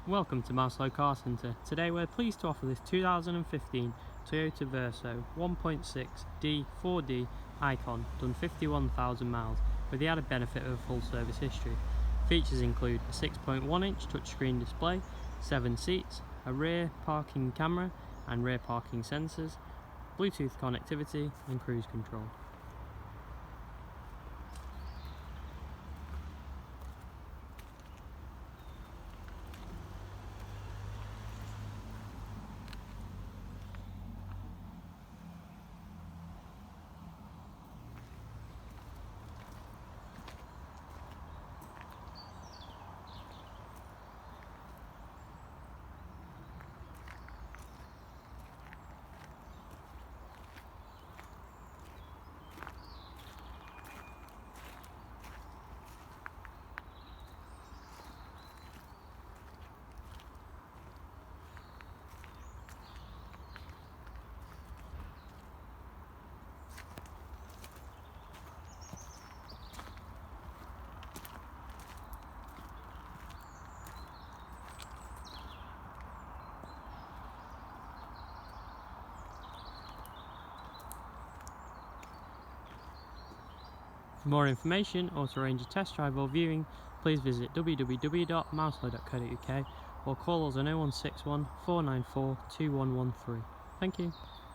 Welcome to Mouselow Car Centre. Today we're pleased to offer this 2015 Toyota Verso 1.6 D-4D Icon, done 51,000 miles, with the added benefit of a full service history. Features include a 6.1 inch touchscreen display, 7 seats, a rear parking camera and rear parking sensors, Bluetooth connectivity and cruise control. For more information or to arrange a test drive or viewing, please visit www.mouselow.co.uk or call us on 0161 494 2113. Thank you.